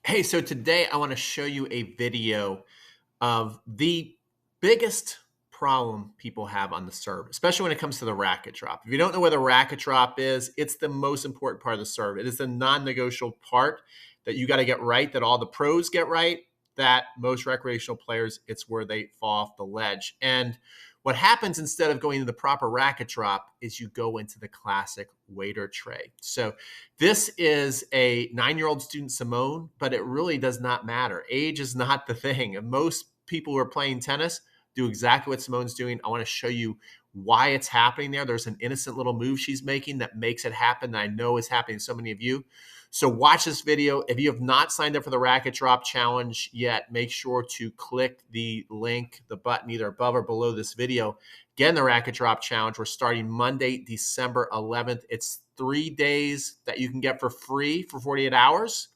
Hey, so today I want to show you a video of the biggest problem people have on the serve, especially when it comes to the racket drop. If you don't know where the racket drop is, it's the most important part of the serve. It is the non-negotiable part that you got to get right, that all the pros get right, that most recreational players, it's where they fall off the ledge. And what happens instead of going to the proper racket drop is you go into the classic waiter tray. So this is a 9-year-old student, Simone, but it really does not matter. Age is not the thing. And most people who are playing tennis do exactly what Simone's doing. I want to show you why it's happening there. There's an innocent little move she's making that makes it happen that I know is happening to so many of you. So watch this video. If you have not signed up for the Racket Drop Challenge yet, make sure to click the link, the button either above or below this video. Get in the Racket Drop Challenge. We're starting Monday, December 11th. It's 3 days that you can get for free for 48 hours,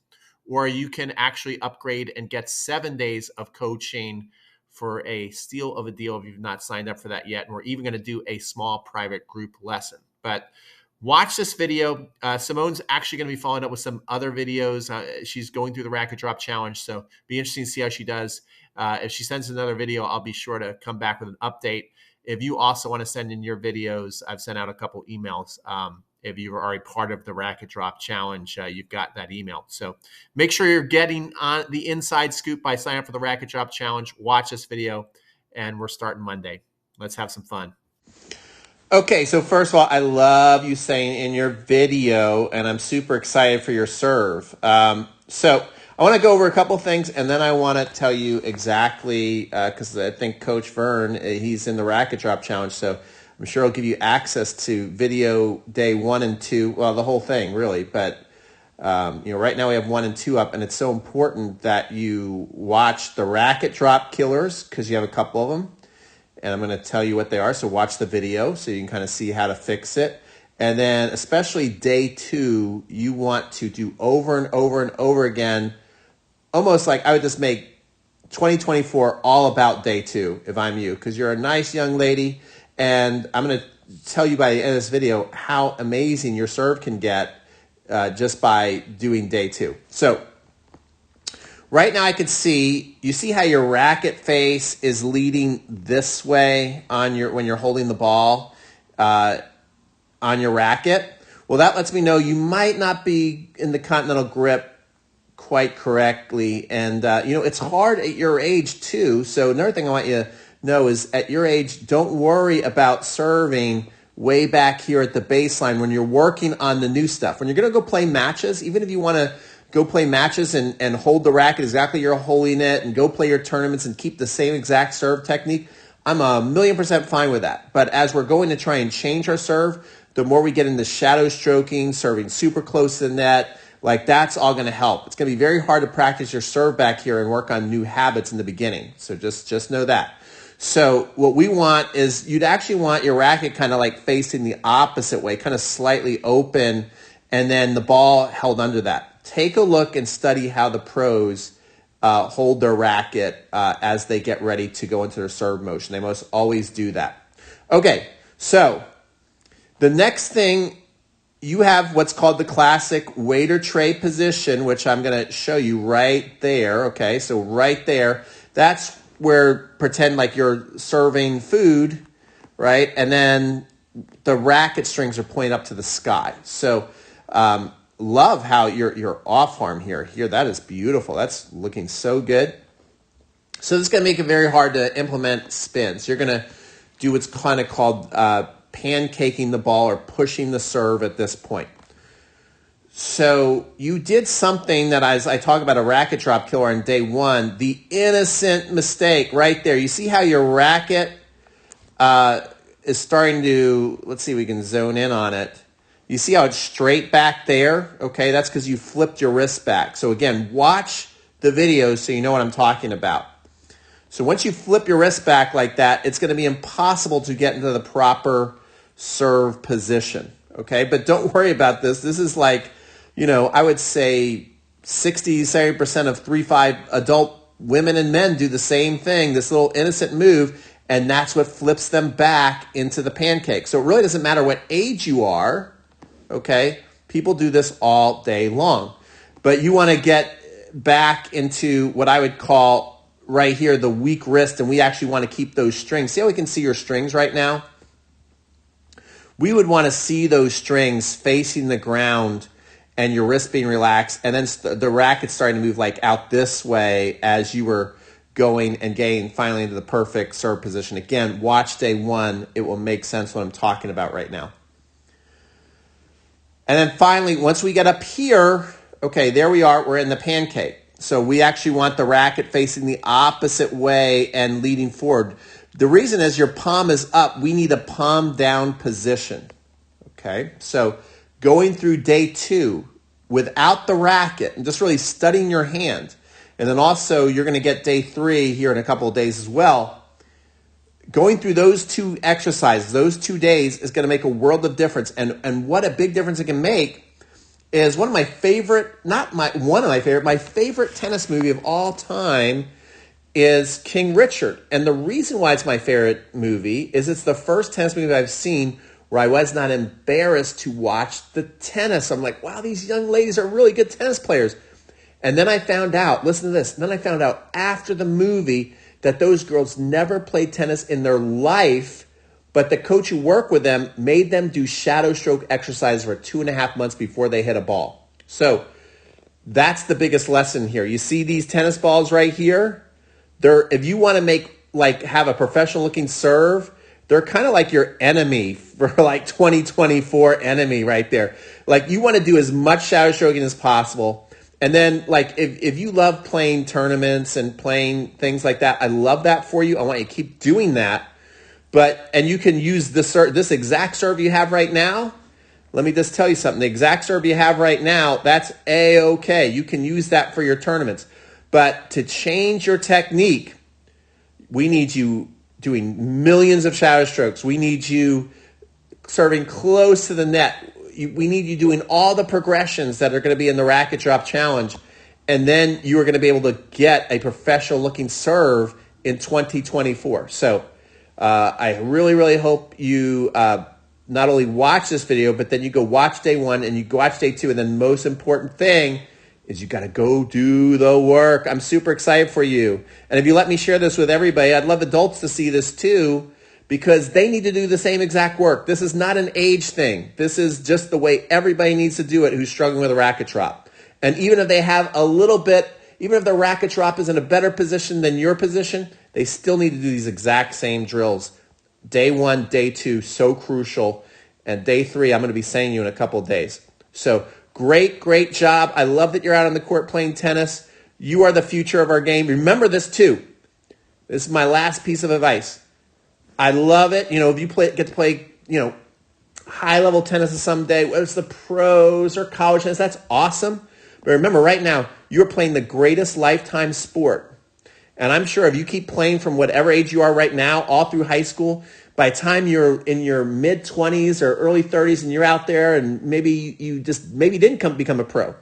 or you can actually upgrade and get 7 days of coaching for a steal of a deal if you've not signed up for that yet. And we're even going to do a small private group lesson. But watch this video. Simone's actually going to be following up with some other videos. She's going through the Racket Drop Challenge, so be interesting to see how she does. If she sends another video, I'll be sure to come back with an update. If you also want to send in your videos, I've sent out a couple emails. If you are already part of the Racket Drop Challenge, you've got that email. So make sure you're getting on the inside scoop by signing up for the Racket Drop Challenge. Watch this video, and we're starting Monday. Let's have some fun. Okay, so first of all, I love you saying in your video, and I'm super excited for your serve. So I want to go over a couple things, and then I want to tell you exactly, because I think Coach Vern, he's in the Racket Drop Challenge, so I'm sure he'll give you access to video day 1 and 2, well, the whole thing, really. But, right now we have 1 and 2 up, and it's so important that you watch the Racket Drop Killers, because you have a couple of them. And I'm going to tell you what they are. So watch the video so you can kind of see how to fix it. And then especially day 2, you want to do over and over and over again. Almost like I would just make 2024 all about day 2 if I'm you, because you're a nice young lady. And I'm going to tell you by the end of this video how amazing your serve can get just by doing day 2. So right now I could see, you see how your racket face is leading this way on when you're holding the ball on your racket? Well, that lets me know you might not be in the continental grip quite correctly. And, it's hard at your age too. So another thing I want you to know is at your age, don't worry about serving way back here at the baseline when you're working on the new stuff. When you're going to go play matches, even if you want to go play matches and hold the racket exactly you're holding it and go play your tournaments and keep the same exact serve technique, I'm 1,000,000% fine with that. But as we're going to try and change our serve, the more we get into shadow stroking, serving super close to the net, like that's all going to help. It's going to be very hard to practice your serve back here and work on new habits in the beginning. So just know that. So what we want is you'd actually want your racket kind of like facing the opposite way, kind of slightly open, and then the ball held under that. Take a look and study how the pros hold their racket as they get ready to go into their serve motion. They must always do that. Okay, so the next thing, you have what's called the classic waiter tray position, which I'm going to show you right there. Okay, so right there, that's where pretend like you're serving food, right? And then the racket strings are pointing up to the sky. So love how your off arm here, that is beautiful. That's looking so good. So this is going to make it very hard to implement spins. You're going to do what's kind of called pancaking the ball or pushing the serve at this point. So you did something that as I talk about a racket drop killer on day 1, the innocent mistake right there. You see how your racket is starting to, let's see if we can zone in on it. You see how it's straight back there? Okay, that's because you flipped your wrist back. So again, watch the video so you know what I'm talking about. So once you flip your wrist back like that, it's going to be impossible to get into the proper serve position. Okay, but don't worry about this. This is like, I would say 60, 70% of 3-5 adult women and men do the same thing, this little innocent move, and that's what flips them back into the pancake. So it really doesn't matter what age you are, okay? People do this all day long. But you want to get back into what I would call right here the weak wrist, and we actually want to keep those strings. See how we can see your strings right now? We would want to see those strings facing the ground and your wrist being relaxed, and then the racket starting to move like out this way as you were going and getting finally into the perfect serve position. Again, watch day one. It will make sense what I'm talking about right now. And then finally, once we get up here, okay, there we are. We're in the pancake. So we actually want the racket facing the opposite way and leading forward. The reason is your palm is up. We need a palm down position. Okay, so going through day two without the racket and just really studying your hand. And then also you're going to get day three here in a couple of days as well. Going through those two exercises, those 2 days is going to make a world of difference. And what a big difference it can make is my favorite tennis movie of all time is King Richard. And the reason why it's my favorite movie is it's the first tennis movie I've seen where I was not embarrassed to watch the tennis. I'm like, wow, these young ladies are really good tennis players. And then I found out, listen to this, then I found out after the movie that those girls never played tennis in their life, but the coach who worked with them made them do shadow stroke exercises for 2.5 months before they hit a ball. So that's the biggest lesson here. You see these tennis balls right here? If you want to have a professional looking serve, they're kind of like your enemy for 2024 enemy right there. Like you want to do as much shadow stroking as possible. And then if you love playing tournaments and playing things like that, I love that for you. I want you to keep doing that. And you can use this exact serve you have right now. Let me just tell you something. The exact serve you have right now, that's A-okay. You can use that for your tournaments. But to change your technique, we need you doing millions of shadow strokes. We need you serving close to the net. We need you doing all the progressions that are going to be in the racket drop challenge. And then you are going to be able to get a professional looking serve in 2024. So I really, really hope you not only watch this video, but then you go watch day one and you go watch day two. And then most important thing is you got to go do the work. I'm super excited for you. And if you let me share this with everybody, I'd love adults to see this too, because they need to do the same exact work. This is not an age thing. This is just the way everybody needs to do it who's struggling with a racket drop. And even if they have a little bit, even if their racket drop is in a better position than your position, they still need to do these exact same drills. Day one, day two, so crucial. And day three, I'm going to be saying you in a couple of days. So great job. I love that you're out on the court playing tennis. You are the future of our game. Remember this too. This is my last piece of advice. I love it. If you get to play, high-level tennis someday, whether it's the pros or college tennis, that's awesome. But remember, right now, you're playing the greatest lifetime sport. And I'm sure if you keep playing from whatever age you are right now, all through high school, by the time you're in your mid-20s or early 30s and you're out there and maybe you didn't become a pro,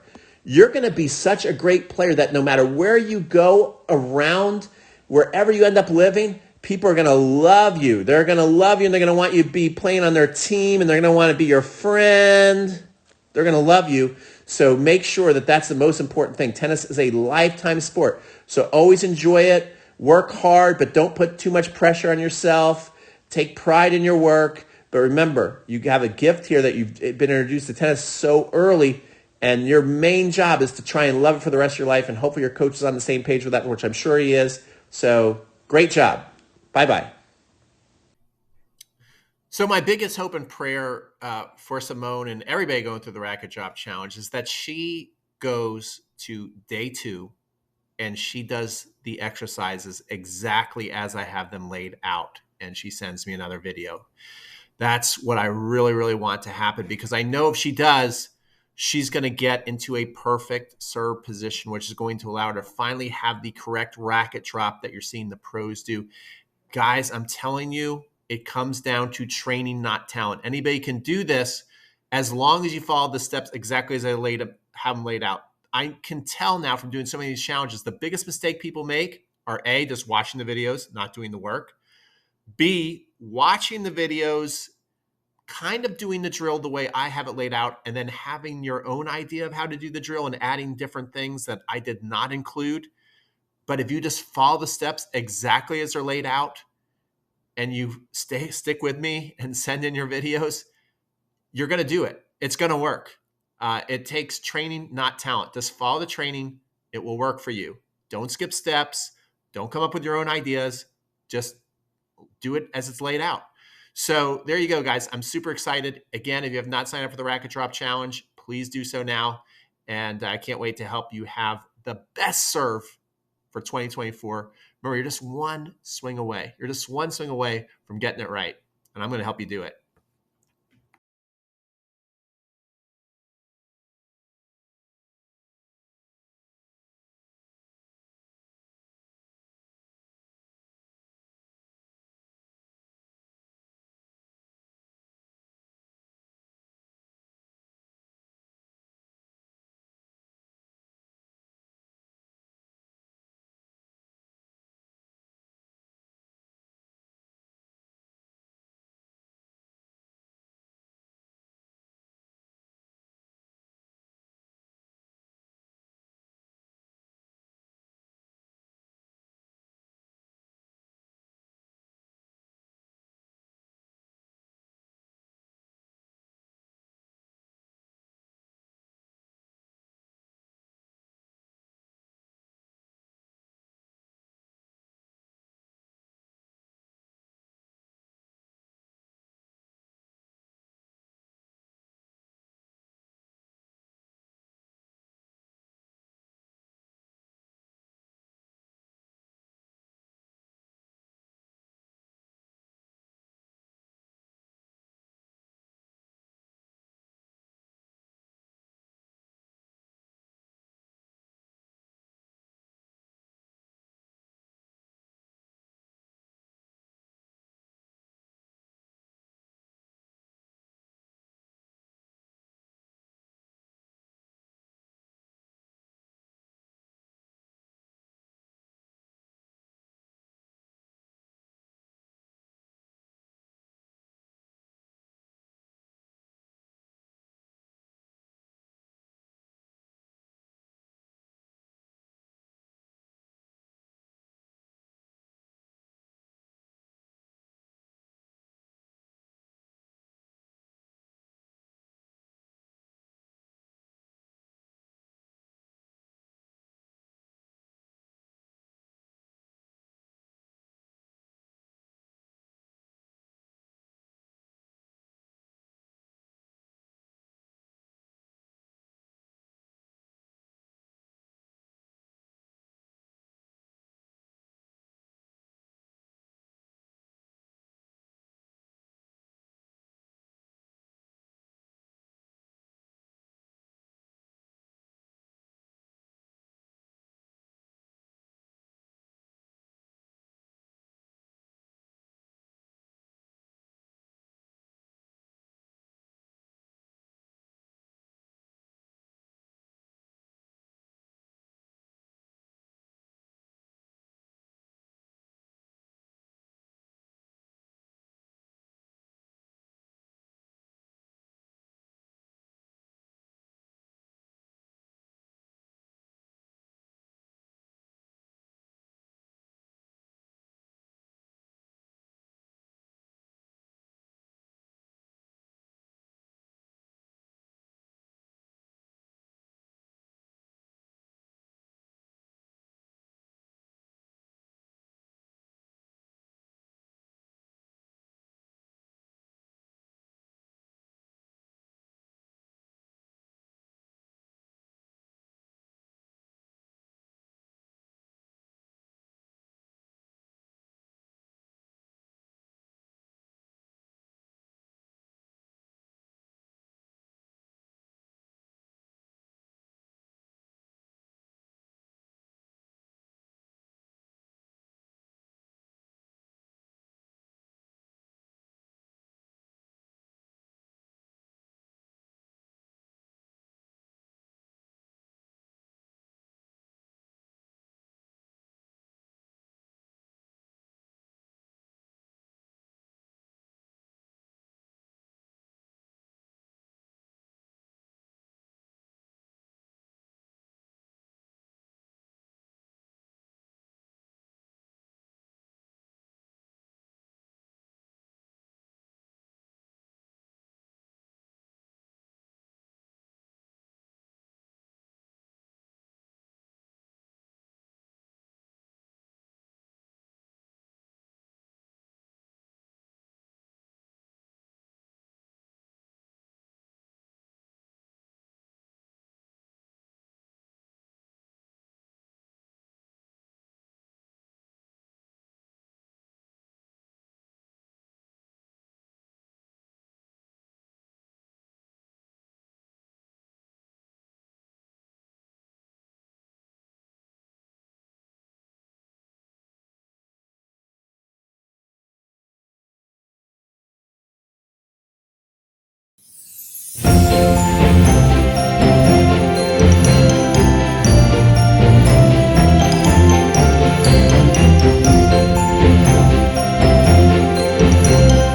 you're going to be such a great player that no matter where you go around, wherever you end up living, people are going to love you. They're going to love you, and they're going to want you to be playing on their team, and they're going to want to be your friend. They're going to love you. So make sure that that's the most important thing. Tennis is a lifetime sport. So always enjoy it. Work hard, but don't put too much pressure on yourself. Take pride in your work. But remember, you have a gift here that you've been introduced to tennis so early, and your main job is to try and love it for the rest of your life, and hopefully your coach is on the same page with that, which I'm sure he is. So great job. Bye-bye. So my biggest hope and prayer for Simone and everybody going through the Racket Drop Challenge is that she goes to day two and she does the exercises exactly as I have them laid out, and she sends me another video. That's what I really, really want to happen, because I know if she does, she's going to get into a perfect serve position, which is going to allow her to finally have the correct racket drop that you're seeing the pros do. Guys, I'm telling you, it comes down to training, not talent. Anybody can do this as long as you follow the steps exactly as I have them laid out. I can tell now from doing so many of these challenges, the biggest mistake people make are A, just watching the videos, not doing the work. B, watching the videos, kind of doing the drill the way I have it laid out, and then having your own idea of how to do the drill and adding different things that I did not include. But if you just follow the steps exactly as they're laid out and you stick with me and send in your videos, you're going to do it. It's going to work. It takes training, not talent. Just follow the training. It will work for you. Don't skip steps. Don't come up with your own ideas. Just do it as it's laid out. So there you go, guys. I'm super excited. Again, if you have not signed up for the Racket Drop Challenge, please do so now. And I can't wait to help you have the best serve for 2024. Remember, you're just one swing away. You're just one swing away from getting it right. And I'm going to help you do it.